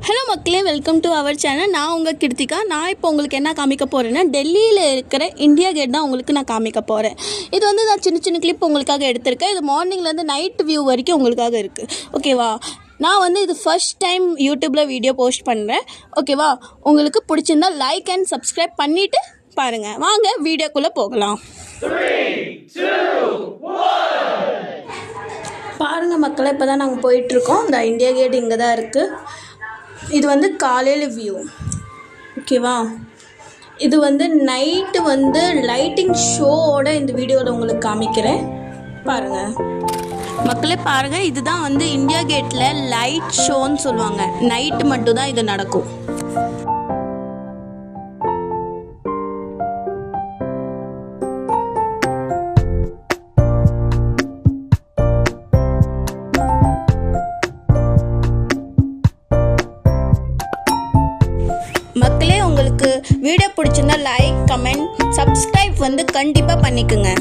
Hello மக்களே, welcome to our channel. நான் உங்கள் கிருத்திகா. நான் இப்போ உங்களுக்கு என்ன காமிக்க போகிறேன்னா, டெல்லியில் இருக்கிற இந்தியா கேட் தான் உங்களுக்கு நான் காமிக்க போகிறேன். இது வந்து நான் சின்ன சின்ன கிளிப் உங்களுக்காக எடுத்திருக்கேன். இது மார்னிங்லேருந்து நைட் வியூ வரைக்கும் உங்களுக்காக இருக்குது. ஓகேவா? நான் வந்து இது ஃபர்ஸ்ட் டைம் யூடியூப்பில் வீடியோ போஸ்ட் பண்ணுறேன். ஓகேவா? உங்களுக்கு பிடிச்சிருந்தா லைக் அண்ட் சப்ஸ்கிரைப் பண்ணிவிட்டு பாருங்கள். வாங்க வீடியோக்குள்ளே போகலாம். பாருங்கள் மக்களை, இப்போ தான் நாங்கள் போயிட்டுருக்கோம். இந்த இந்தியா கேட் இங்கே தான் இருக்குது. இது வந்து காலையில் வியூ. ஓகேவா? இது வந்து நைட்டு வந்து லைட்டிங் ஷோவோட இந்த வீடியோவில் உங்களுக்கு காமிக்கிறேன். பாருங்கள் மக்களே, பாருங்கள். இதுதான் வந்து இந்தியா கேட்டில் லைட் ஷோன்னு சொல்லுவாங்க. நைட்டு மட்டும்தான் இது நடக்கும். மக்களே, உங்களுக்கு வீடியோ பிடிச்சிருந்தா லைக், கமெண்ட், சப்ஸ்கிரைப் வந்து கண்டிப்பாக பண்ணிக்கோங்க.